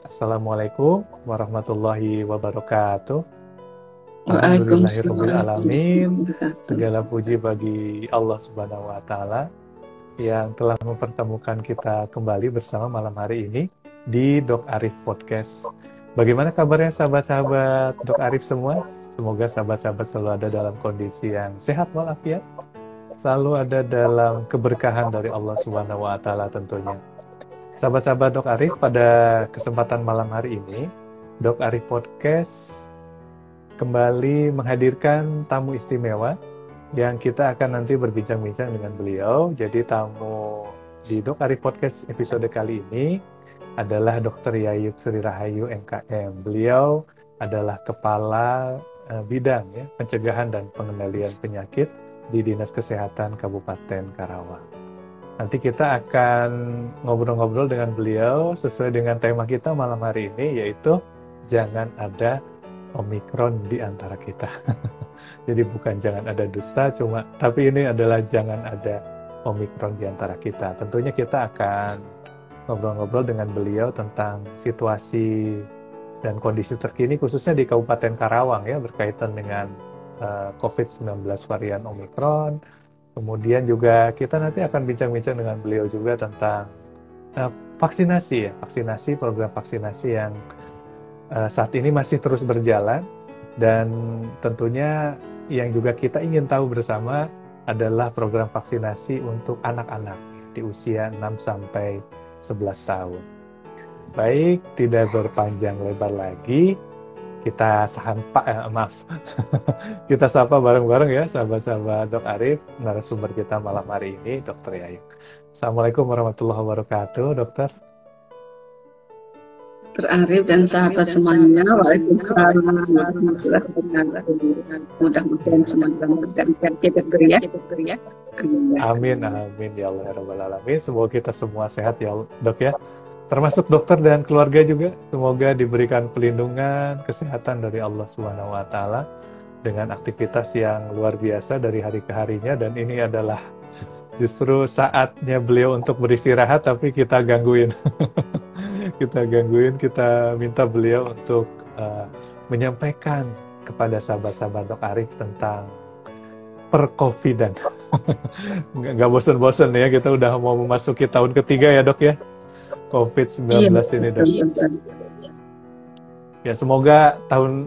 Assalamualaikum warahmatullahi wabarakatuh. Waalaikumsalam Alhamdulillahirrahmanirrahim. warahmatullahi wabarakatuh. Segala puji bagi Allah Subhanahu wa Ta'ala yang telah mempertemukan kita kembali bersama malam hari ini di Dok Arif Podcast. Bagaimana kabarnya sahabat-sahabat Dok Arif semua? Semoga sahabat-sahabat selalu ada dalam kondisi yang sehat walafiat, selalu ada dalam keberkahan dari Allah Subhanahu wa Ta'ala tentunya. Sahabat-sahabat Dok Arif, pada kesempatan malam hari ini, Dok Arif Podcast kembali menghadirkan tamu istimewa yang kita akan nanti berbincang-bincang dengan beliau. Jadi tamu di Dok Arif Podcast episode kali ini adalah Dr. Yayuk Sri Rahayu MKM. Beliau adalah Kepala Bidang Pencegahan dan Pengendalian Penyakit di Dinas Kesehatan Kabupaten Karawang. Nanti kita akan ngobrol-ngobrol dengan beliau sesuai dengan tema kita malam hari ini, yaitu jangan ada Omikron di antara kita. Jadi bukan jangan ada dusta, tapi ini adalah jangan ada Omikron di antara kita. Tentunya kita akan ngobrol-ngobrol dengan beliau tentang situasi dan kondisi terkini khususnya di Kabupaten Karawang berkaitan dengan COVID-19 varian Omikron. Kemudian juga kita nanti akan bincang-bincang dengan beliau juga tentang vaksinasi, program vaksinasi yang saat ini masih terus berjalan, dan tentunya yang juga kita ingin tahu bersama adalah program vaksinasi untuk anak-anak di usia 6 sampai 11 tahun. Baik, tidak berpanjang lebar lagi, kita kita sapa bareng-bareng ya sahabat-sahabat Dok Arif, narasumber kita malam hari ini, Dr. Yayuk. Assalamualaikum warahmatullahi wabarakatuh, Dokter. Dr. Arif dan sahabat semuanya, waalaikumsalam warahmatullahi wabarakatuh. Mudah-mudahan semoga berkah ya, Dokter ya. Amin ya Allah ya Rabbal Alamin. Semoga kita semua sehat ya Dok ya. Termasuk dokter dan keluarga juga. Semoga diberikan pelindungan, kesehatan dari Allah Subhanahu wa Ta'ala dengan aktivitas yang luar biasa dari hari ke harinya, dan ini adalah justru saatnya beliau untuk beristirahat, tapi kita gangguin. Kita minta beliau untuk menyampaikan kepada sahabat-sahabat Dok Arif tentang per-Covidan. Nggak bosan-bosan ya, kita udah mau memasuki tahun ketiga ya Dok ya, COVID-19 ini Dok. Ya, semoga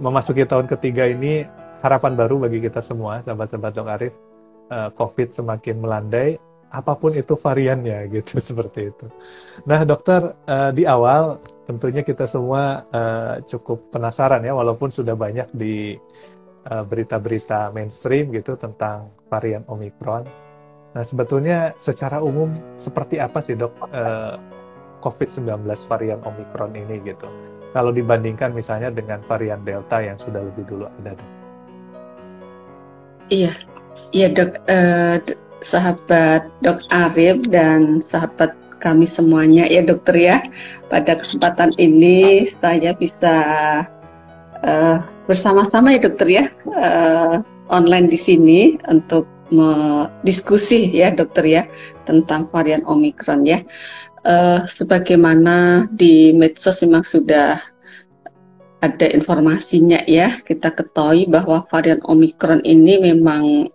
memasuki tahun ketiga ini harapan baru bagi kita semua, sahabat-sahabat Dok Arif. COVID semakin melandai, apapun itu variannya gitu, seperti itu. Nah dokter, di awal tentunya kita semua cukup penasaran ya, walaupun sudah banyak di berita-berita mainstream gitu tentang varian Omikron. Nah sebetulnya secara umum seperti apa sih dok COVID-19 varian Omikron ini gitu, kalau dibandingkan misalnya dengan varian Delta yang sudah lebih dulu ada dok? Iya dok, sahabat Dok Arif dan sahabat kami semuanya ya dokter ya. Pada kesempatan ini saya bisa bersama-sama ya dokter ya, online di sini untuk diskusi ya dokter ya tentang varian Omikron ya. Sebagaimana di medsos memang sudah ada informasinya ya, kita ketahui bahwa varian Omikron ini memang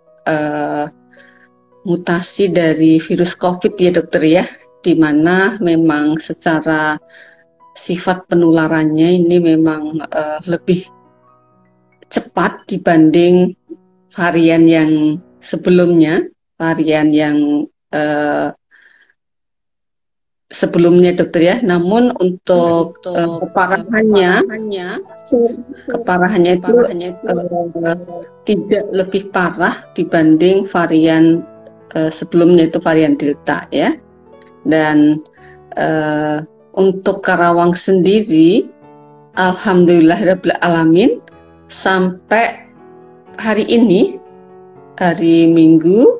mutasi dari virus COVID ya dokter ya, di mana memang secara sifat penularannya ini memang lebih cepat dibanding varian yang sebelumnya, sebelumnya dokter ya. Namun untuk keparahannya itu tidak lebih parah dibanding varian sebelumnya, itu varian Delta ya. Dan untuk Karawang sendiri, alhamdulillahirabbil alamin, sampai hari ini, hari Minggu,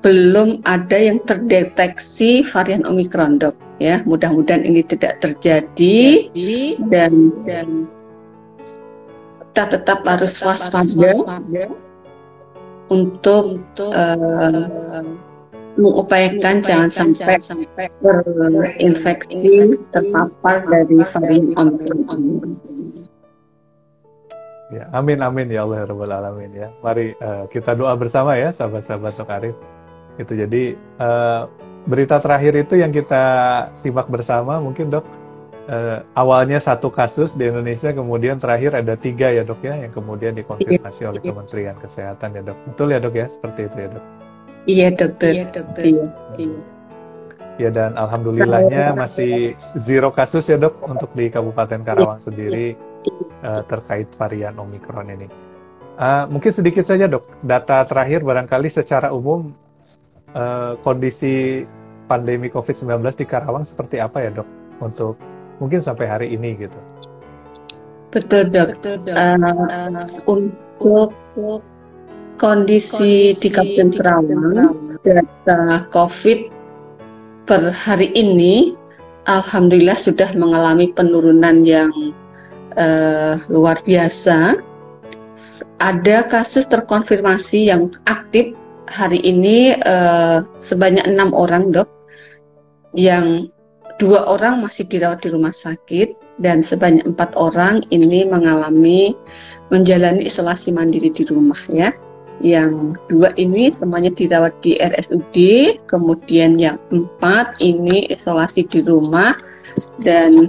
belum ada yang terdeteksi varian Omikron dok ya. Mudah-mudahan ini tidak terjadi, dan kita tetap harus waspada untuk mengupayakan jangan sampai terinfeksi terpapar dari varian Omicron. Ya, amin amin ya Allah ya Rabbal Alamin ya. Mari kita doa bersama ya sahabat-sahabat Dok Arif. Itu jadi berita terakhir itu yang kita simak bersama mungkin Dok. Awalnya 1 kasus di Indonesia, kemudian terakhir ada 3 ya Dok ya, yang kemudian dikonfirmasi oleh Kementerian Kesehatan ya Dok. Betul ya Dok ya, seperti itu ya Dok. Iya dokter. Iya. Ya dan alhamdulillahnya masih 0 kasus ya Dok untuk di Kabupaten Karawang sendiri terkait varian Omicron ini. Mungkin sedikit saja Dok, data terakhir barangkali secara umum kondisi pandemi COVID-19 di Karawang seperti apa ya Dok untuk mungkin sampai hari ini gitu. Betul dok. Untuk kondisi di Kabupaten Karawang, data COVID per hari ini, alhamdulillah sudah mengalami penurunan yang luar biasa. Ada kasus terkonfirmasi yang aktif hari ini sebanyak 6 orang dok, yang 2 orang masih dirawat di rumah sakit dan sebanyak 4 orang ini menjalani isolasi mandiri di rumah ya. Yang 2 ini semuanya dirawat di RSUD, kemudian yang 4 ini isolasi di rumah, dan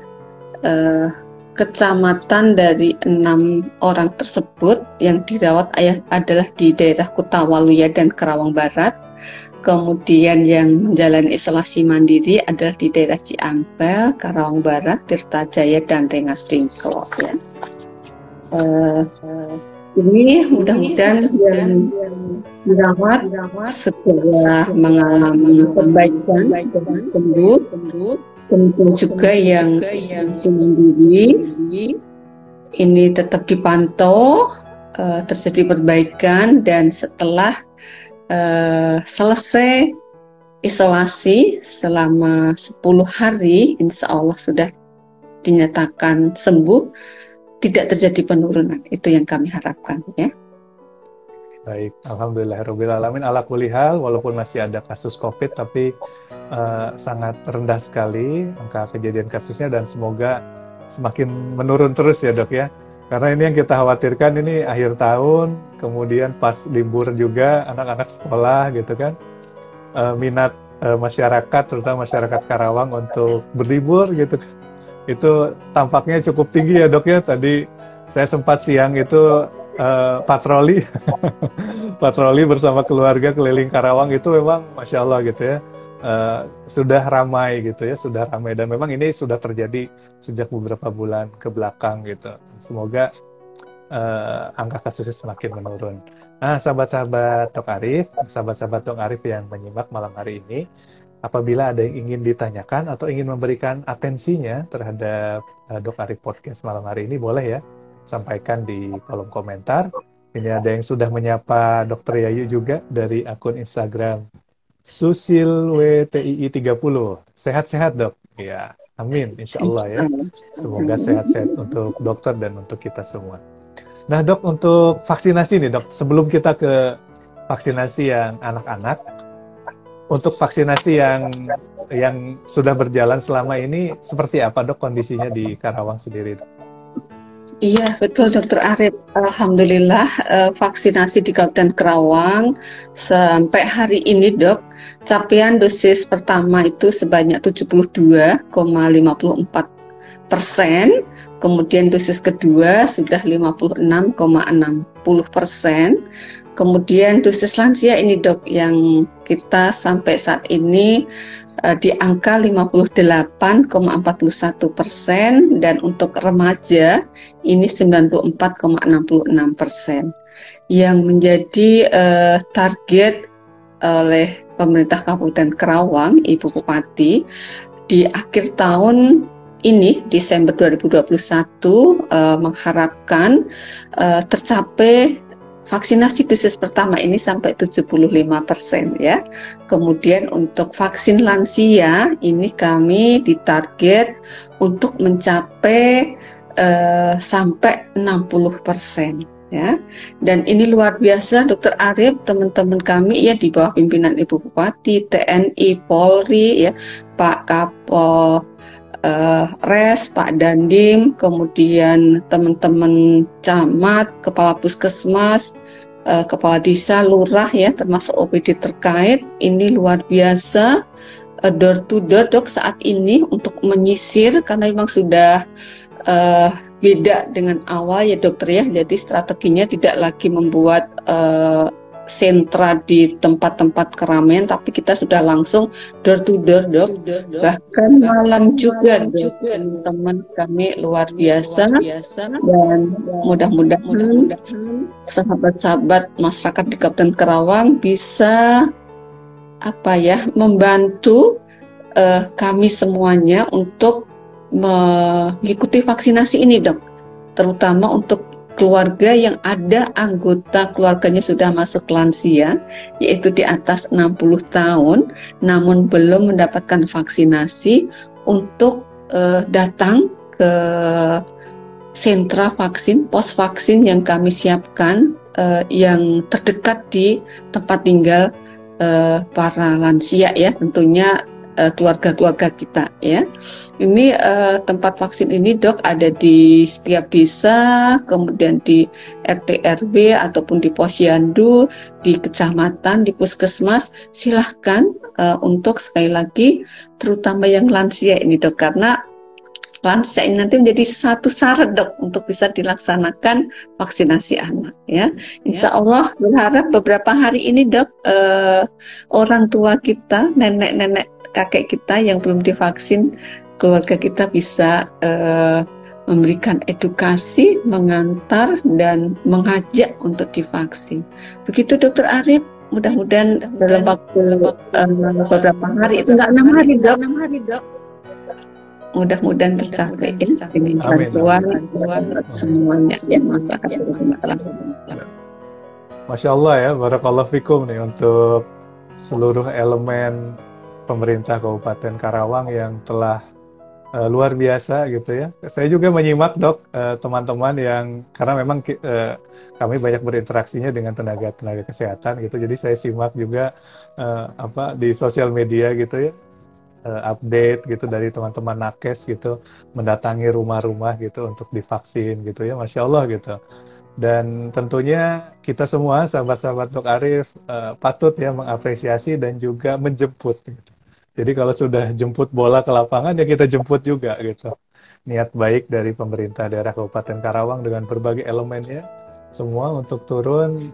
kecamatan dari 6 orang tersebut yang dirawat adalah di daerah Kutawaluya dan Karawang Barat. Kemudian yang menjalani isolasi mandiri adalah di daerah Ciampel, Karawang Barat, Tirtajaya, dan Rengas Dengklok ya. Ini mudah-mudahan yang dirawat segera mengalami perbaikan dan sembuh. Tentu juga yang isolasi mandiri ini tetap dipantau terjadi perbaikan, dan setelah selesai isolasi selama 10 hari, insya Allah sudah dinyatakan sembuh, tidak terjadi penurunan. Itu yang kami harapkan ya. Baik, alhamdulillahirabbil alamin. Ala kulli hal, walaupun masih ada kasus COVID, tapi sangat rendah sekali angka kejadian kasusnya, dan semoga semakin menurun terus ya dok ya. Karena ini yang kita khawatirkan, ini akhir tahun, kemudian pas libur juga anak-anak sekolah gitu kan, minat masyarakat, terutama masyarakat Karawang untuk berlibur gitu kan, itu tampaknya cukup tinggi ya dok ya. Tadi saya sempat siang itu patroli, patroli bersama keluarga keliling Karawang, itu memang Masya Allah gitu ya. Sudah ramai gitu ya, sudah ramai, dan memang ini sudah terjadi sejak beberapa bulan ke belakang gitu. Semoga angka kasusnya semakin menurun. Nah, sahabat-sahabat Dok Arif, sahabat-sahabat Dok Arif yang menyimak malam hari ini, apabila ada yang ingin ditanyakan atau ingin memberikan atensinya terhadap Dok Arif Podcast malam hari ini, boleh ya sampaikan di kolom komentar. Ini ada yang sudah menyapa Dr. Yayu juga dari akun Instagram Susil WTII 30. Sehat-sehat dok. Ya, amin. Insya Allah ya. Semoga sehat-sehat untuk dokter dan untuk kita semua. Nah dok, untuk vaksinasi nih dok, sebelum kita ke vaksinasi yang anak-anak, untuk vaksinasi yang sudah berjalan selama ini, seperti apa dok kondisinya di Karawang sendiri dok? Iya betul Dokter Arif. Alhamdulillah vaksinasi di Kabupaten Karawang sampai hari ini dok, capaian dosis pertama itu sebanyak 72,54%, kemudian dosis kedua sudah 56,60%, kemudian dosis lansia ini dok yang kita sampai saat ini di angka 58,41%, dan untuk remaja ini 94,66%. Yang menjadi target oleh pemerintah Kabupaten Karawang, Ibu Bupati, di akhir tahun ini Desember 2021 mengharapkan tercapai vaksinasi dosis pertama ini sampai 75% ya. Kemudian untuk vaksin lansia ini kami ditarget untuk mencapai sampai 60%. ya. Dan ini luar biasa, Dokter Arif, teman-teman kami ya di bawah pimpinan Ibu Bupati, TNI, Polri, ya, Pak Kapol, Res, Pak Dandim, kemudian teman-teman camat, kepala puskesmas, kepala desa, lurah, ya, termasuk OPD terkait. Ini luar biasa, door to door, Dok, saat ini untuk menyisir karena memang sudah beda dengan awal ya dokter ya, jadi strateginya tidak lagi membuat sentra di tempat-tempat keramaian, tapi kita sudah langsung door to door, Dok. Bahkan malam juga, Dok. Teman kami luar biasa, dan mudah-mudahan sahabat-sahabat masyarakat di Kabupaten Karawang bisa membantu kami semuanya untuk mengikuti vaksinasi ini, Dok, terutama untuk keluarga yang ada anggota keluarganya sudah masuk lansia, yaitu di atas 60 tahun, namun belum mendapatkan vaksinasi, untuk datang ke sentra vaksin, pos vaksin yang kami siapkan, yang terdekat di tempat tinggal para lansia, ya, tentunya keluarga-keluarga kita, ya. Ini tempat vaksin ini, Dok, ada di setiap desa, kemudian di RT RW ataupun di posyandu, di kecamatan, di puskesmas. Silahkan untuk sekali lagi, terutama yang lansia ini, Dok, karena lansia ini nanti menjadi satu syarat, Dok, untuk bisa dilaksanakan vaksinasi anak, ya. Insya Allah berharap beberapa hari ini, Dok, orang tua kita, nenek-nenek, kakek kita yang belum divaksin, keluarga kita bisa memberikan edukasi, mengantar, dan mengajak untuk divaksin. Begitu Dokter Arif, mudah-mudahan dalam waktu beberapa hari, itu nggak 6 hari, Dok. Mudah-mudahan tercapai dengan bantuan semuanya, ya, masyarakat. Masya Allah, ya, barakallahu fikum nih untuk seluruh elemen pemerintah Kabupaten Karawang yang telah luar biasa gitu ya. Saya juga menyimak, Dok, teman-teman yang, karena memang kami banyak berinteraksinya dengan tenaga kesehatan gitu. Jadi saya simak juga di sosial media gitu ya, update gitu dari teman-teman nakes gitu, mendatangi rumah-rumah gitu untuk divaksin gitu ya. Masya Allah gitu. Dan tentunya kita semua sahabat-sahabat Dok Arif patut ya mengapresiasi dan juga menjemput gitu. Jadi kalau sudah jemput bola ke lapangan, ya kita jemput juga gitu. Niat baik dari pemerintah daerah Kabupaten Karawang dengan berbagai elemennya semua untuk turun,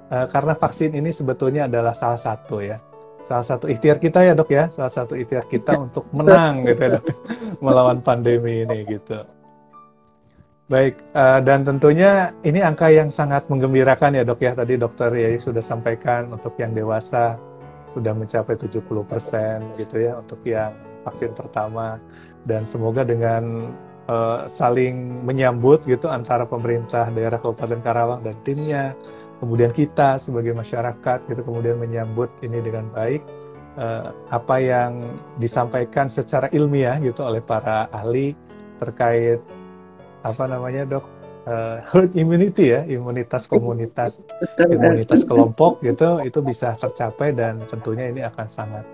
karena vaksin ini sebetulnya adalah salah satu ikhtiar kita ya, Dok, ya, salah satu ikhtiar kita untuk menang gitu ya, Dok, melawan pandemi ini gitu. Baik, dan tentunya ini angka yang sangat menggembirakan ya, Dok, ya. Tadi Dokter Yai sudah sampaikan untuk yang dewasa sudah mencapai 70% gitu ya untuk yang vaksin pertama, dan semoga dengan saling menyambut gitu antara pemerintah daerah Kabupaten Karawang dan timnya, kemudian kita sebagai masyarakat gitu, kemudian menyambut ini dengan baik, apa yang disampaikan secara ilmiah gitu oleh para ahli terkait Dok, herd immunity ya, imunitas komunitas, imunitas kelompok gitu, itu bisa tercapai, dan tentunya ini akan sangat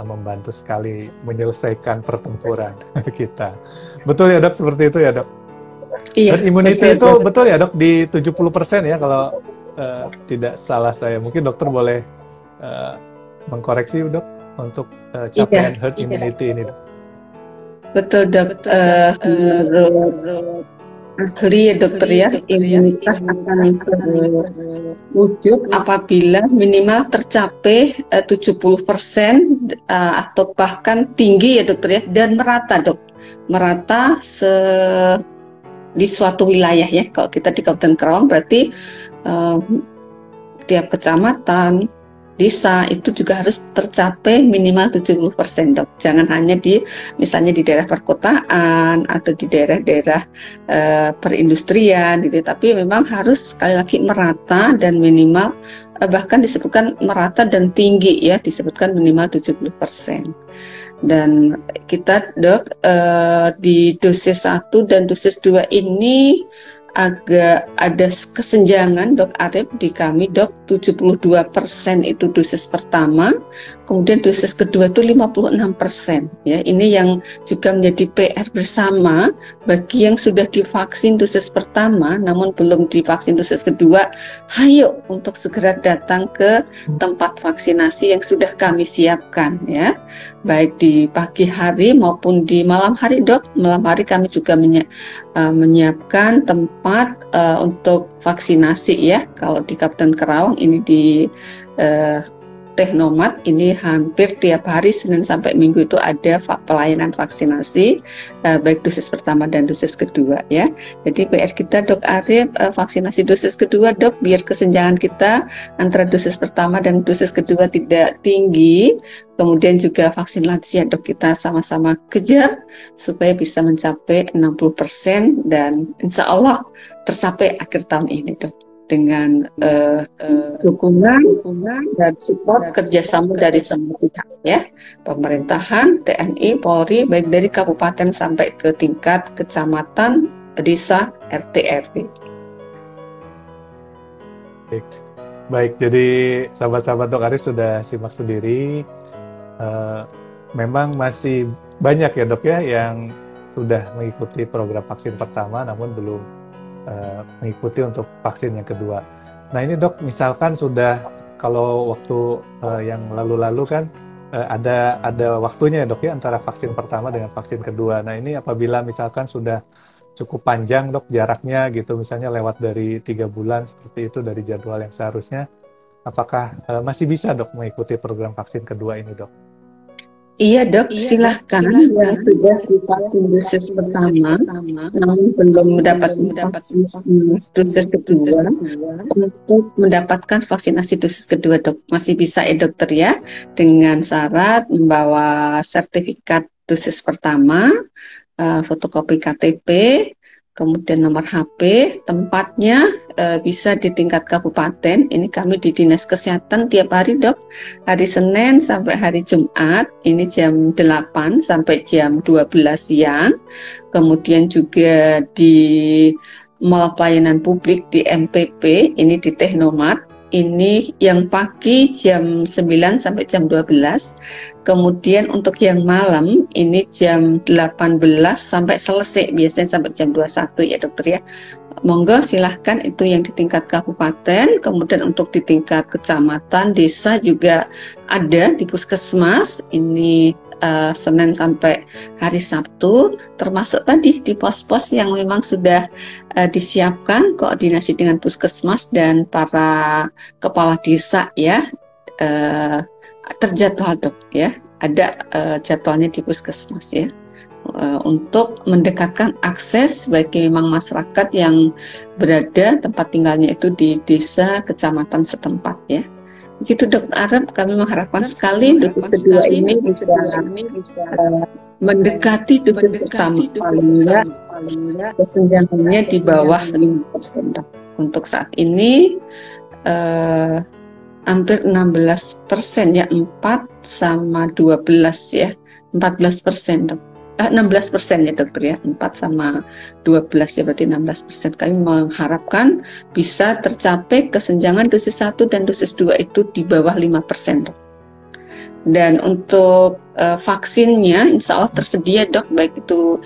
membantu sekali menyelesaikan pertempuran kita. Betul ya, Dok, seperti itu ya, Dok? Iya, herd immunity itu betul ya, Dok, di 70% ya kalau tidak salah saya. Mungkin dokter boleh mengkoreksi, Dok, untuk capaian herd immunity ini, Dok. Betul, Dok. Ahli ya, Dokter ya, imunitas akan terwujud apabila minimal tercapai 70% atau bahkan tinggi ya, Dokter ya, dan merata, Dok. Merata di suatu wilayah ya. Kalau kita di Kabupaten Karawang berarti tiap kecamatan, desa itu juga harus tercapai minimal 70%, Dok. Jangan hanya misalnya di daerah perkotaan atau di daerah-daerah perindustrian gitu, tapi memang harus sekali lagi merata dan minimal, bahkan disebutkan merata dan tinggi ya, disebutkan minimal 70%. Dan kita, Dok, di dosis 1 dan dosis 2 ini agak ada kesenjangan Dok Arif di kami Dok, 72% itu dosis pertama, kemudian dosis kedua itu 56% ya. Ini yang juga menjadi PR bersama bagi yang sudah divaksin dosis pertama namun belum divaksin dosis kedua, ayo untuk segera datang ke tempat vaksinasi yang sudah kami siapkan ya. Baik di pagi hari maupun di malam hari Dok. Malam hari kami juga menyiapkan tempat untuk vaksinasi ya. Kalau di Kabupaten Karawang ini di Tehnomat ini hampir tiap hari Senin sampai Minggu itu ada pelayanan vaksinasi baik dosis pertama dan dosis kedua ya. Jadi PR kita Dok Arif vaksinasi dosis kedua Dok, biar kesenjangan kita antara dosis pertama dan dosis kedua tidak tinggi. Kemudian juga vaksin lansia Dok, kita sama-sama kejar supaya bisa mencapai 60% dan insya Allah tercapai akhir tahun ini Dok, dengan dukungan dan support kerjasama dari semua pihak ya, pemerintahan, TNI, Polri, baik dari kabupaten sampai ke tingkat kecamatan, desa, RT, RW. Baik, jadi sahabat-sahabat Dok Arif sudah simak sendiri. Memang masih banyak ya Dok ya yang sudah mengikuti program vaksin pertama namun belum mengikuti untuk vaksin yang kedua. Nah ini Dok, misalkan sudah, kalau waktu yang lalu-lalu kan ada waktunya ya Dok ya antara vaksin pertama dengan vaksin kedua. Nah ini apabila misalkan sudah cukup panjang Dok jaraknya gitu, misalnya lewat dari 3 bulan seperti itu dari jadwal yang seharusnya, apakah masih bisa Dok mengikuti program vaksin kedua ini Dok? Iya Dok, silahkan yang sudah divaksin dosis pertama namun belum mendapatkan dosis kedua untuk mendapatkan vaksinasi dosis kedua Dok. Masih bisa ya dokter ya, dengan syarat membawa sertifikat dosis pertama, fotokopi KTP, kemudian nomor HP, tempatnya bisa di tingkat kabupaten. Ini kami di Dinas Kesehatan tiap hari Dok, hari Senin sampai hari Jumat, ini jam 8 sampai jam 12 siang. Kemudian juga di Mall Pelayanan Publik di MPP, ini di Tehnomat, ini yang pagi jam 9 sampai jam 12. Kemudian untuk yang malam ini jam 18 sampai selesai, biasanya sampai jam 21 ya dokter ya. Monggo silahkan, itu yang di tingkat kabupaten. Kemudian untuk di tingkat kecamatan, desa juga ada di puskesmas. Ini Senin sampai hari Sabtu, termasuk tadi di pos-pos yang memang sudah disiapkan koordinasi dengan puskesmas dan para kepala desa ya, terjadwal Dok ya, ada jadwalnya di puskesmas ya, untuk mendekatkan akses bagi memang masyarakat yang berada tempat tinggalnya itu di desa kecamatan setempat ya. Begitu Dok Arif, kami mengharapkan sekali dosis kedua ini bisa mendekati dosis pertama, paling enggak kesenjangannya di bawah 5% Dok. Untuk saat ini hampir 16% ya, 4 sama 12 ya, 14% Dok. 16% ya dokter ya, 4 sama 12 ya, berarti 16%. Kami mengharapkan bisa tercapai kesenjangan dosis 1 dan dosis 2 itu di bawah 5% Dok. Dan untuk vaksinnya insya Allah tersedia Dok, baik itu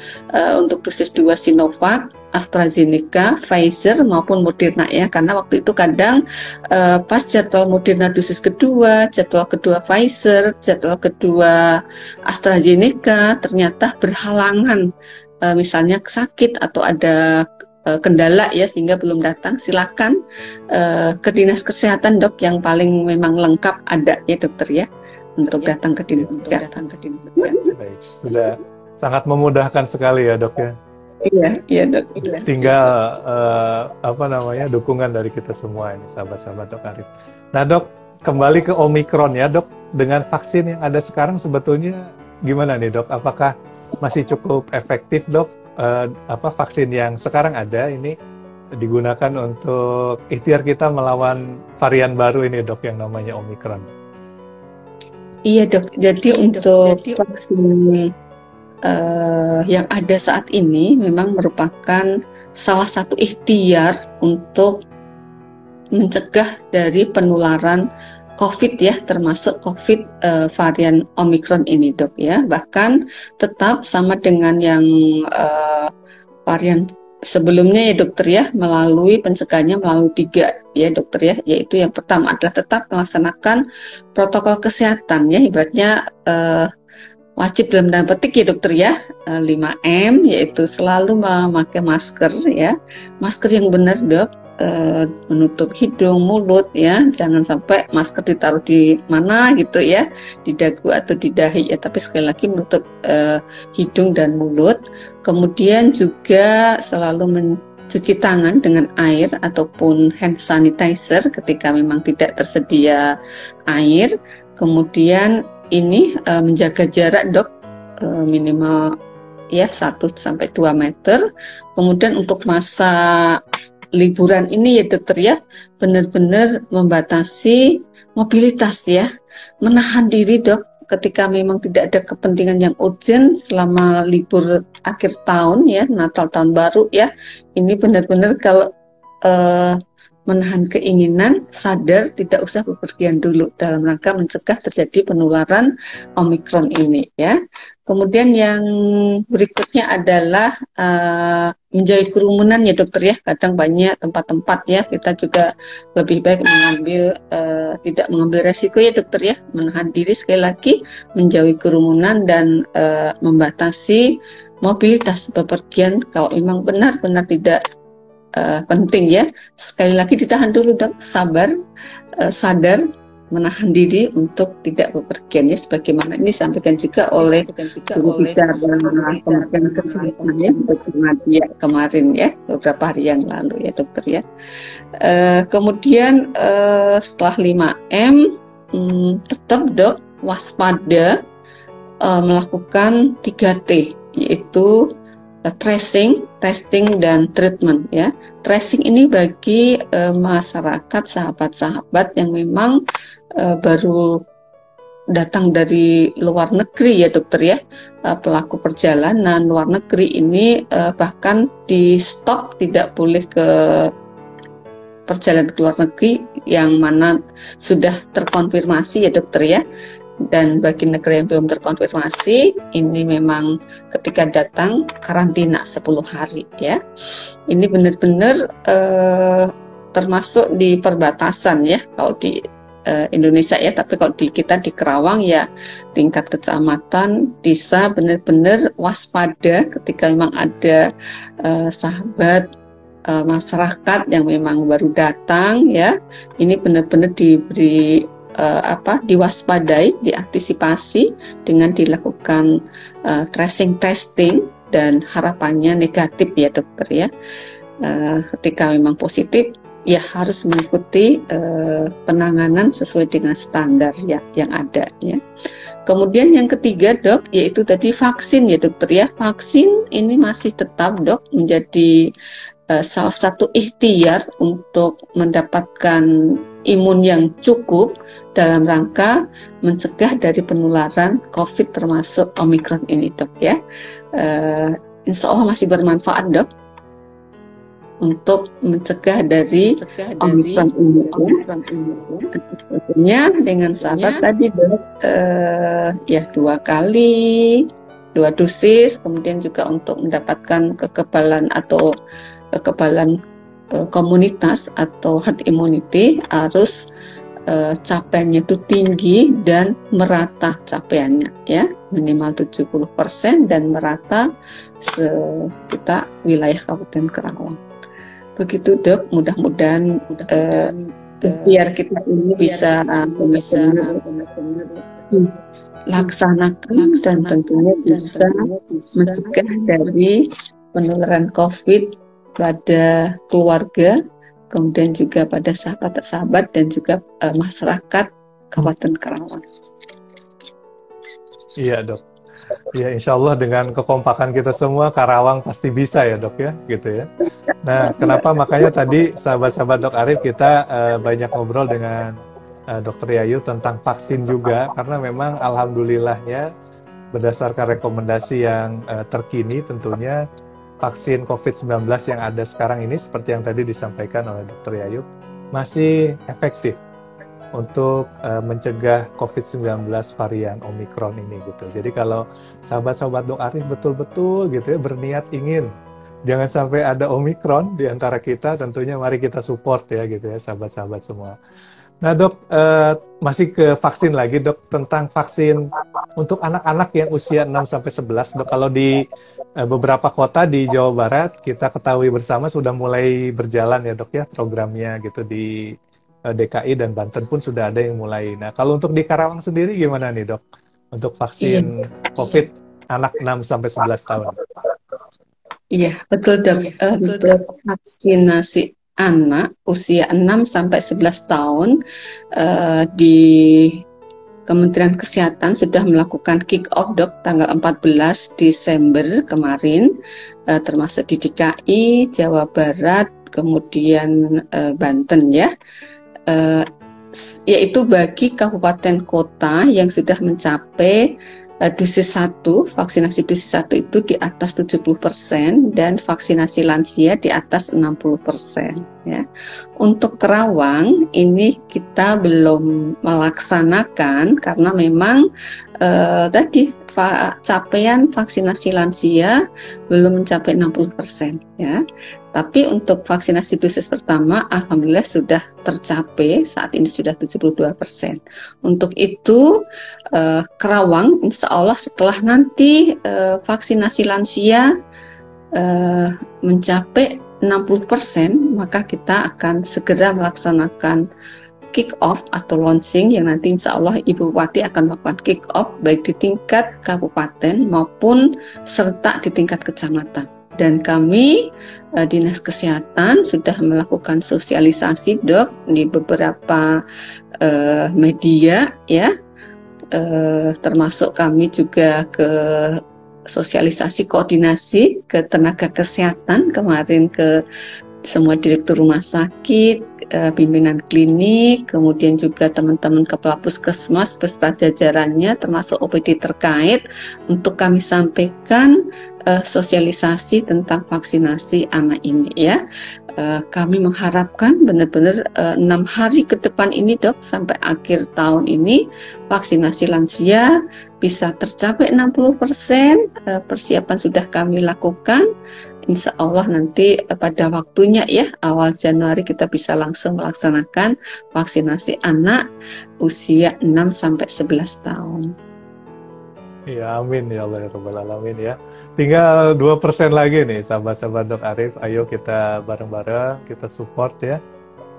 untuk dosis 2 Sinovac, AstraZeneca, Pfizer maupun Moderna ya, karena waktu itu kadang pas jadwal Moderna dosis kedua, jadwal kedua Pfizer, jadwal kedua AstraZeneca ternyata berhalangan, misalnya sakit atau ada kendala ya sehingga belum datang. Silakan ke Dinas Kesehatan Dok, yang paling memang lengkap ada ya dokter ya, untuk datang ke Dinas Kesehatan. Baik, sudah sangat memudahkan sekali ya Dok ya. Iya Dok. Tinggal dukungan dari kita semua ini sahabat-sahabat Dok Arif. Nah Dok, kembali ke Omikron ya Dok, dengan vaksin yang ada sekarang sebetulnya gimana nih Dok? Apakah masih cukup efektif Dok? Vaksin yang sekarang ada ini digunakan untuk ikhtiar kita melawan varian baru ini Dok, yang namanya Omikron. Iya Dok, jadi untuk vaksin yang ada saat ini memang merupakan salah satu ikhtiar untuk mencegah dari penularan COVID ya, termasuk COVID varian Omicron ini dok ya. Bahkan tetap sama dengan yang varian sebelumnya ya dokter ya, melalui pencegahannya melalui 3 ya dokter ya, yaitu yang pertama adalah tetap melaksanakan protokol kesehatan ya, ibaratnya wajib dalam tanda petik ya dokter ya, 5M, yaitu selalu memakai masker ya, masker yang benar dok, menutup hidung, mulut ya, jangan sampai masker ditaruh di mana gitu ya, di dagu atau di dahi ya, tapi sekali lagi menutup hidung dan mulut. Kemudian juga selalu mencuci tangan dengan air ataupun hand sanitizer ketika memang tidak tersedia air. Kemudian ini menjaga jarak dok, minimal ya 1-2 meter. Kemudian untuk masa liburan ini ya dokter ya, benar-benar membatasi mobilitas ya, menahan diri dok ketika memang tidak ada kepentingan yang urgent selama libur akhir tahun ya, Natal tahun baru ya. Ini benar-benar kalau menahan keinginan, sadar tidak usah bepergian dulu dalam rangka mencegah terjadi penularan Omicron ini ya. Kemudian yang berikutnya adalah menjauhi kerumunan ya dokter ya. Kadang banyak tempat-tempat ya, kita juga lebih baik tidak mengambil resiko ya dokter ya, menahan diri sekali lagi, menjauhi kerumunan dan membatasi mobilitas bepergian kalau memang benar-benar tidak penting ya. Sekali lagi ditahan dulu dok, sabar, sadar, menahan diri untuk tidak bepergian ya, sebagaimana ini disampaikan juga oleh guru bicara Kementerian Kesehatan ya, Nadia kemarin ya, beberapa hari yang lalu ya dokter ya. Kemudian setelah 5M tetap dok waspada, melakukan 3T, yaitu tracing, testing, dan treatment ya. Tracing ini bagi masyarakat, sahabat-sahabat yang memang baru datang dari luar negeri ya dokter ya, pelaku perjalanan luar negeri ini bahkan di stop, tidak boleh ke perjalanan ke luar negeri yang mana sudah terkonfirmasi ya dokter ya. Dan bagi negara yang belum terkonfirmasi, ini memang ketika datang karantina 10 hari ya. Ini benar-benar termasuk di perbatasan ya, kalau di Indonesia ya, tapi kalau di kita di Kerawang ya tingkat kecamatan, desa benar-benar waspada ketika memang ada sahabat masyarakat yang memang baru datang ya. Ini benar-benar diberi diwaspadai, diantisipasi dengan dilakukan tracing, testing, dan harapannya negatif ya dokter ya. Ketika memang positif ya harus mengikuti penanganan sesuai dengan standar ya yang ada ya. Kemudian yang ketiga dok, yaitu tadi vaksin ya dokter ya. Vaksin ini masih tetap dok menjadi salah satu ikhtiar untuk mendapatkan imun yang cukup dalam rangka mencegah dari penularan COVID termasuk Omicron ini dok ya. Insya Allah masih bermanfaat dok untuk mencegah dari Omicron ini tentunya dengan syarat tadi dok ya 2 dosis, kemudian juga untuk mendapatkan kekebalan komunitas atau herd immunity harus capaiannya itu tinggi dan merata capaiannya ya, minimal 70% dan merata sekitar wilayah Kabupaten Kerawang. Begitu dok, mudah-mudahan biar kita ini bisa laksanakan dan tentunya bisa mencegah dari penularan COVID pada keluarga, kemudian juga pada sahabat-sahabat dan juga masyarakat Kabupaten Kerawang. Iya dok. Ya insya Allah dengan kekompakan kita semua Karawang pasti bisa ya dok ya, gitu ya. Nah kenapa makanya tadi sahabat-sahabat Dok Arif kita banyak ngobrol dengan Dokter Yayu tentang vaksin juga, karena memang alhamdulillahnya berdasarkan rekomendasi yang terkini tentunya vaksin COVID-19 yang ada sekarang ini seperti yang tadi disampaikan oleh Dr. Yayu masih efektif untuk mencegah COVID-19 varian Omikron ini gitu. Jadi kalau sahabat-sahabat Dok Arif betul-betul gitu ya berniat ingin jangan sampai ada Omikron di antara kita, tentunya mari kita support ya gitu ya sahabat-sahabat semua. Nah Dok, masih ke vaksin lagi Dok, tentang vaksin untuk anak-anak yang usia 6-11 Dok. Kalau di beberapa kota di Jawa Barat kita ketahui bersama sudah mulai berjalan ya Dok ya programnya gitu di DKI dan Banten pun sudah ada yang mulai. Nah, kalau untuk di Karawang sendiri gimana nih, Dok? Untuk vaksin COVID anak 6-11 tahun. Iya, betul Dok. Untuk vaksinasi anak usia 6-11 tahun di Kementerian Kesehatan sudah melakukan kick-off Dok tanggal 14 Desember kemarin, termasuk di DKI, Jawa Barat, kemudian Banten ya. Yaitu bagi kabupaten kota yang sudah mencapai dosis 1, vaksinasi dosis 1 itu di atas 70% dan vaksinasi lansia di atas 60% ya. Untuk Kerawang ini kita belum melaksanakan karena memang tadi capaian vaksinasi lansia belum mencapai 60% ya. Tapi untuk vaksinasi dosis pertama, alhamdulillah sudah tercapai, saat ini sudah 72%. Untuk itu, Kerawang, insya Allah setelah nanti vaksinasi lansia mencapai 60%, maka kita akan segera melaksanakan kick-off atau launching yang nanti insya Allah Ibu Bupati akan melakukan kick-off baik di tingkat kabupaten maupun serta di tingkat kecamatan. Dan kami Dinas Kesehatan sudah melakukan sosialisasi Dok di beberapa media ya, termasuk kami juga ke sosialisasi koordinasi ke tenaga kesehatan kemarin ke semua direktur rumah sakit, pimpinan klinik, kemudian juga teman-teman kepala puskesmas beserta jajarannya termasuk OPD terkait untuk kami sampaikan sosialisasi tentang vaksinasi anak ini ya. Kami mengharapkan benar-benar 6 hari ke depan ini Dok, sampai akhir tahun ini vaksinasi lansia bisa tercapai 60%, persiapan sudah kami lakukan. Insya Allah nanti pada waktunya ya awal Januari kita bisa langsung melaksanakan vaksinasi anak usia 6-11 tahun. Ya amin ya Allah ya Rabbal Alamin ya. Tinggal 2% lagi nih sahabat-sahabat Dok Arif, ayo kita bareng-bareng kita support ya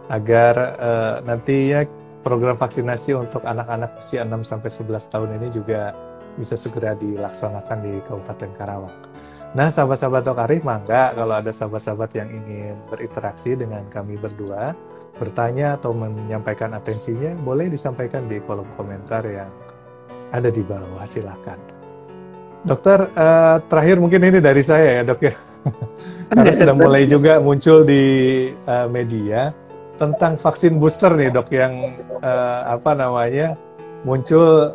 agar nantinya program vaksinasi untuk anak-anak usia 6-11 tahun ini juga bisa segera dilaksanakan di Kabupaten Karawang. Nah, sahabat-sahabat Dok Arif, mangga kalau ada sahabat-sahabat yang ingin berinteraksi dengan kami berdua, bertanya atau menyampaikan atensinya, boleh disampaikan di kolom komentar yang ada di bawah, silakan. Dokter, terakhir mungkin ini dari saya ya Dok ya, karena sudah mulai juga muncul di media tentang vaksin booster nih Dok yang muncul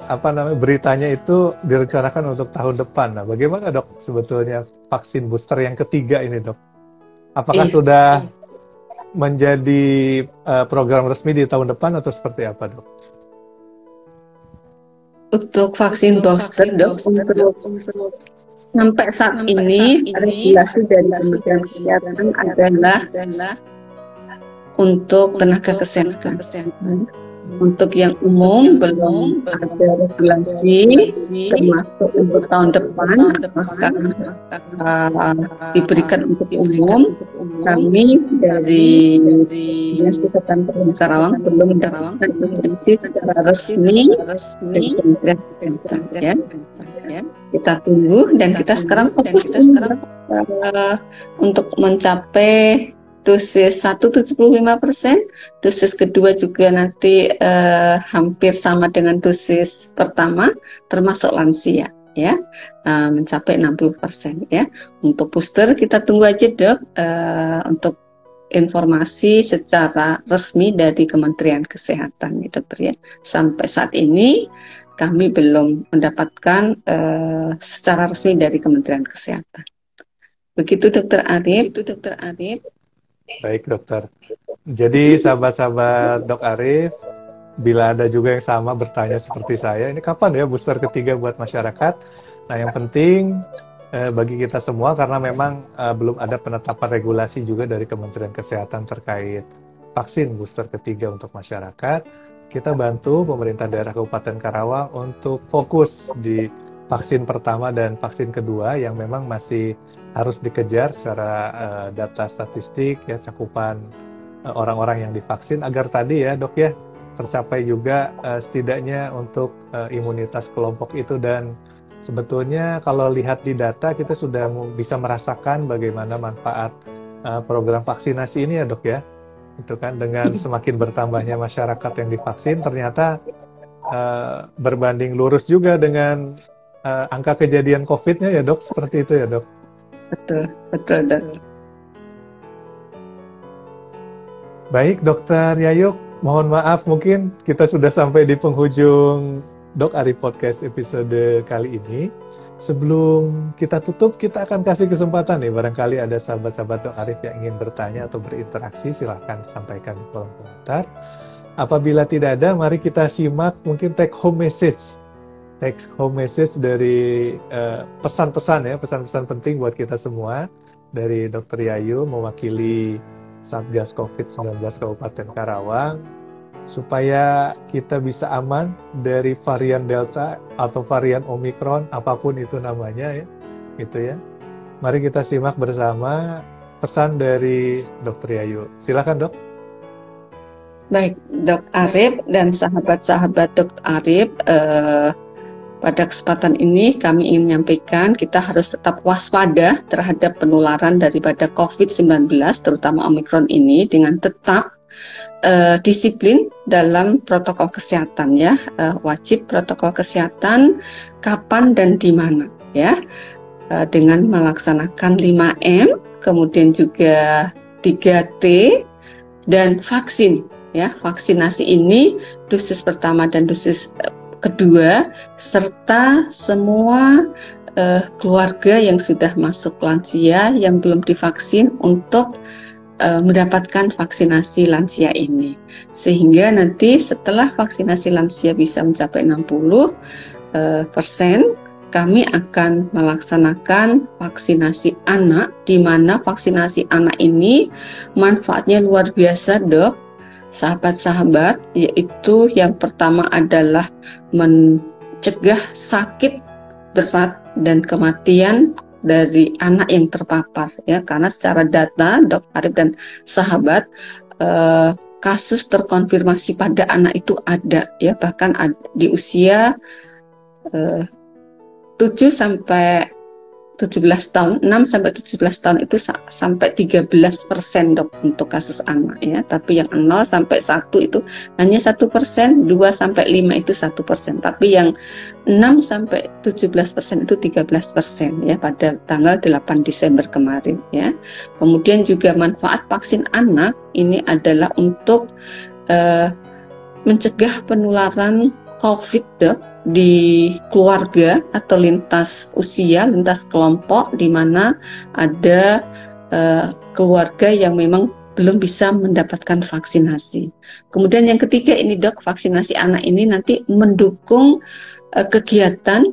beritanya itu direncanakan untuk tahun depan. Nah, bagaimana Dok sebetulnya vaksin booster yang ketiga ini Dok? Apakah sudah menjadi program resmi di tahun depan atau seperti apa Dok? Untuk vaksin booster Dok, untuk sampai saat ini regulasi dari Kementerian Kesehatan adalah untuk tenaga kesehatan. Untuk yang umum belum ada regulasi, termasuk untuk tahun depan maka diberikan untuk umum. Kami dari Dinas Kesehatan Provinsi Karawang belum mendapatkan informasi secara resmi dari Kementerian Kesehatan ya. Kita tunggu dan kita sekarang fokus untuk mencapai dosis 1 75%, dosis kedua juga nanti hampir sama dengan dosis pertama, termasuk lansia ya, mencapai 60% ya. Untuk booster kita tunggu aja Dok, untuk informasi secara resmi dari Kementerian Kesehatan ya Dokter ya. Sampai saat ini kami belum mendapatkan secara resmi dari Kementerian Kesehatan. Begitu Dokter Arif. Baik dokter. Jadi sahabat-sahabat Dok Arif, bila ada juga yang sama bertanya seperti saya, ini kapan ya booster ketiga buat masyarakat? Nah yang penting bagi kita semua, karena memang belum ada penetapan regulasi juga dari Kementerian Kesehatan terkait vaksin booster ketiga untuk masyarakat, kita bantu pemerintah daerah Kabupaten Karawang untuk fokus di vaksin pertama dan vaksin kedua yang memang masih harus dikejar secara data statistik ya, cakupan orang-orang yang divaksin, agar tadi ya dok ya tercapai juga setidaknya untuk imunitas kelompok itu. Dan sebetulnya kalau lihat di data kita sudah bisa merasakan bagaimana manfaat program vaksinasi ini ya dok ya. Itu kan dengan semakin bertambahnya masyarakat yang divaksin, ternyata berbanding lurus juga dengan angka kejadian COVID-nya ya dok, seperti itu ya dok. Betul dok. Baik dokter Yayuk, mohon maaf mungkin kita sudah sampai di penghujung Dok Arif Podcast episode kali ini. Sebelum kita tutup, kita akan kasih kesempatan nih, barangkali ada sahabat-sahabat Dok Arif yang ingin bertanya atau berinteraksi, silahkan sampaikan di kolom komentar. Apabila tidak ada, mari kita simak mungkin take home message dari pesan-pesan ya, pesan-pesan penting buat kita semua dari Dr. Yayu mewakili Satgas COVID-19 Kabupaten Karawang, supaya kita bisa aman dari varian Delta atau varian Omikron, apapun itu namanya ya, gitu ya. Mari kita simak bersama pesan dari Dr. Yayu. Silakan dok. Baik, Dok Arif dan sahabat-sahabat Dok Arif, pada kesempatan ini kami ingin menyampaikan kita harus tetap waspada terhadap penularan daripada COVID-19, terutama Omikron ini, dengan tetap disiplin dalam protokol kesehatan ya, wajib protokol kesehatan kapan dan di mana ya, dengan melaksanakan 5M, kemudian juga 3T dan vaksin ya. Vaksinasi ini dosis pertama dan dosis kedua, serta semua keluarga yang sudah masuk lansia yang belum divaksin untuk mendapatkan vaksinasi lansia ini, sehingga nanti setelah vaksinasi lansia bisa mencapai 60%, kami akan melaksanakan vaksinasi anak, di mana vaksinasi anak ini manfaatnya luar biasa dok, sahabat-sahabat, yaitu yang pertama adalah mencegah sakit berat dan kematian dari anak yang terpapar ya, karena secara data Dok Arif dan sahabat, kasus terkonfirmasi pada anak itu ada ya, bahkan di usia 7 sampai 17 tahun, 6 sampai 17 tahun itu sampai 13% dok untuk kasus anak ya, tapi yang 0 sampai 1 itu hanya 1%, 2 sampai 5 itu 1%, tapi yang 6 sampai 17% itu 13% ya pada tanggal 8 Desember kemarin ya. Kemudian juga manfaat vaksin anak ini adalah untuk mencegah penularan COVID dok di keluarga atau lintas usia, lintas kelompok, di mana ada keluarga yang memang belum bisa mendapatkan vaksinasi. Kemudian yang ketiga ini dok, vaksinasi anak ini nanti mendukung kegiatan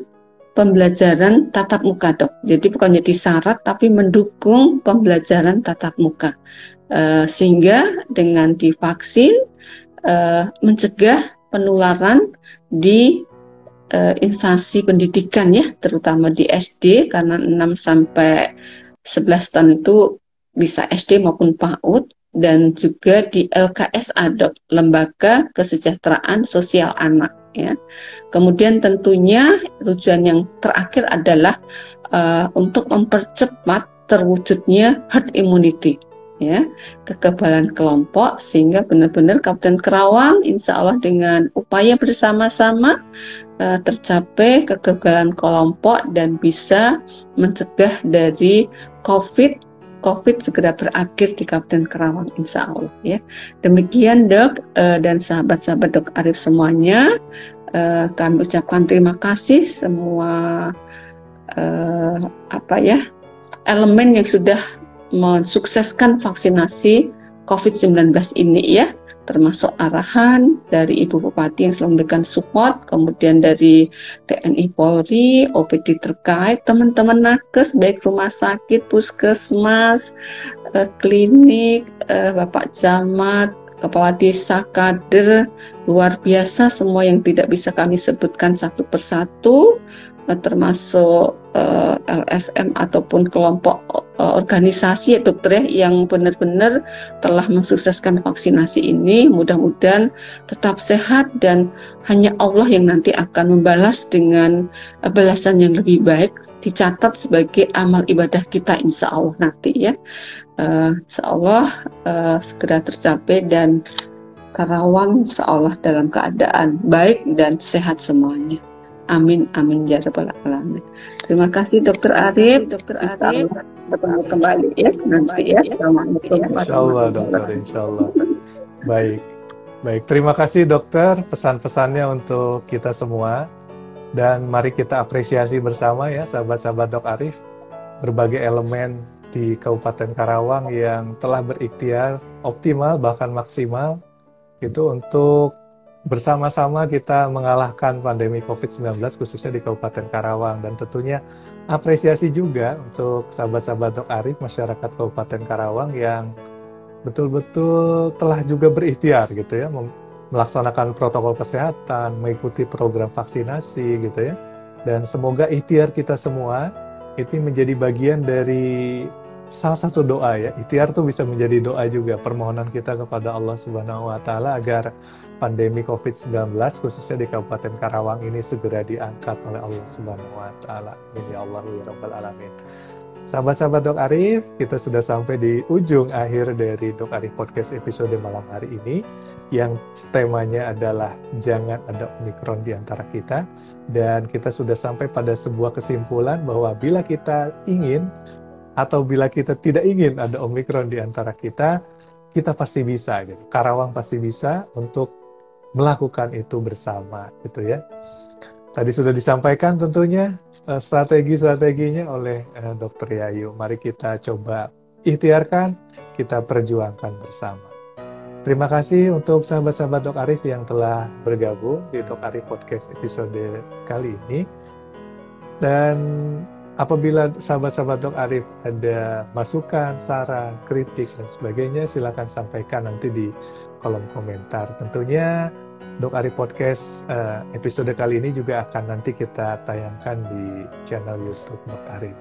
pembelajaran tatap muka dok. Jadi bukan jadi syarat tapi mendukung pembelajaran tatap muka, sehingga dengan divaksin mencegah penularan di instansi pendidikan ya, terutama di SD, karena 6 sampai 11 tahun itu bisa SD maupun PAUD, dan juga di LKSA dok, Lembaga Kesejahteraan Sosial Anak ya. Kemudian tentunya tujuan yang terakhir adalah untuk mempercepat terwujudnya herd immunity ya, kekebalan kelompok, sehingga benar-benar Kabupaten Karawang insya Allah dengan upaya bersama-sama tercapai kekebalan kelompok dan bisa mencegah dari COVID segera berakhir di Kabupaten Karawang insya Allah ya. Demikian dok dan sahabat-sahabat Dok Arif semuanya, Kami ucapkan terima kasih semua elemen yang sudah mensukseskan vaksinasi COVID-19 ini ya, termasuk arahan dari Ibu Bupati yang selalu memberikan support, kemudian dari TNI Polri, OPD terkait, teman-teman nakes, baik rumah sakit, puskesmas, klinik, Bapak Camat, Kepala Desa, kader, luar biasa semua yang tidak bisa kami sebutkan satu persatu, termasuk LSM ataupun kelompok organisasi ya dokter ya, yang benar-benar telah mensukseskan vaksinasi ini. Mudah-mudahan tetap sehat dan hanya Allah yang nanti akan membalas dengan balasan yang lebih baik, dicatat sebagai amal ibadah kita insya Allah nanti ya. Insya Allah segera tercapai dan Karawang insya Allah dalam keadaan baik dan sehat semuanya. Amin, amin ya rabbal alamin. Terima kasih Dokter Arif. Bertemu kembali ya nanti ya. Assalamualaikum. Insya Allah dokter, insya Allah. Baik, terima kasih dokter pesan-pesannya untuk kita semua. Dan mari kita apresiasi bersama ya sahabat-sahabat Dok Arif, berbagai elemen di Kabupaten Karawang yang telah berikhtiar optimal bahkan maksimal itu untuk bersama-sama kita mengalahkan pandemi COVID-19 khususnya di Kabupaten Karawang. Dan tentunya apresiasi juga untuk sahabat-sahabat Dok Arif, masyarakat Kabupaten Karawang yang betul-betul telah juga berikhtiar gitu ya, melaksanakan protokol kesehatan, mengikuti program vaksinasi gitu ya. Dan semoga ikhtiar kita semua itu menjadi bagian dari salah satu doa ya. Ikhtiar tuh bisa menjadi doa juga, permohonan kita kepada Allah Subhanahu wa taala agar pandemi COVID-19 khususnya di Kabupaten Karawang ini segera diangkat oleh Allah Subhanahu wa taala. Amin ya Allah ya rabbal alamin. Sahabat-sahabat Dok Arif, kita sudah sampai di ujung akhir dari Dok Arif Podcast episode malam hari ini yang temanya adalah jangan ada Omikron di antara kita. Dan kita sudah sampai pada sebuah kesimpulan bahwa bila kita ingin atau bila kita tidak ingin ada Omikron di antara kita, kita pasti bisa gitu. Karawang pasti bisa untuk melakukan itu bersama gitu ya. Tadi sudah disampaikan tentunya strategi-strateginya oleh Dr. Yayu. Mari kita coba ikhtiarkan, kita perjuangkan bersama. Terima kasih untuk sahabat-sahabat Dok Arif yang telah bergabung di Dok Arif Podcast episode kali ini. Dan apabila sahabat-sahabat Dok Arif ada masukan, saran, kritik, dan sebagainya, silakan sampaikan nanti di kolom komentar. Tentunya Dok Arif Podcast episode kali ini juga akan nanti kita tayangkan di channel YouTube Dok Arif.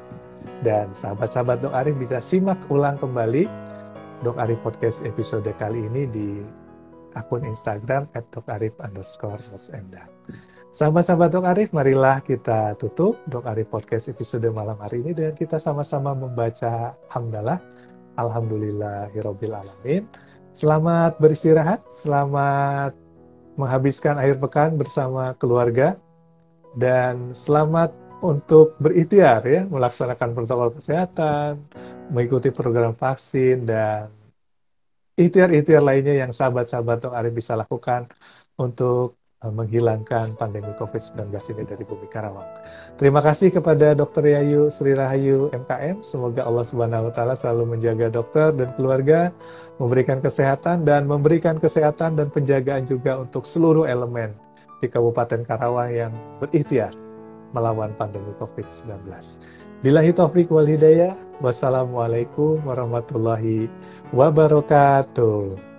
Dan sahabat-sahabat Dok Arif bisa simak ulang kembali Dok Arif Podcast episode kali ini di akun Instagram @dokarif_rosenda. Sahabat-sahabat Dok Arif, marilah kita tutup Dok Arif Podcast episode malam hari ini dan kita sama-sama membaca hamdalah. Alhamdulillahirabbil alamin. Selamat beristirahat, selamat menghabiskan akhir pekan bersama keluarga, dan selamat untuk berikhtiar ya, melaksanakan protokol kesehatan, mengikuti program vaksin, dan ikhtiar-ikhtiar lainnya yang sahabat-sahabat Dok Arif bisa lakukan untuk menghilangkan pandemi COVID-19 ini dari bumi Karawang. Terima kasih kepada Dr. Yayu Sri Rahayu MKM. Semoga Allah Subhanahu wa taala selalu menjaga dokter dan keluarga, memberikan kesehatan dan penjagaan juga untuk seluruh elemen di Kabupaten Karawang yang berikhtiar melawan pandemi COVID-19. Billahi taufiq wal hidayah. Wassalamualaikum warahmatullahi wabarakatuh.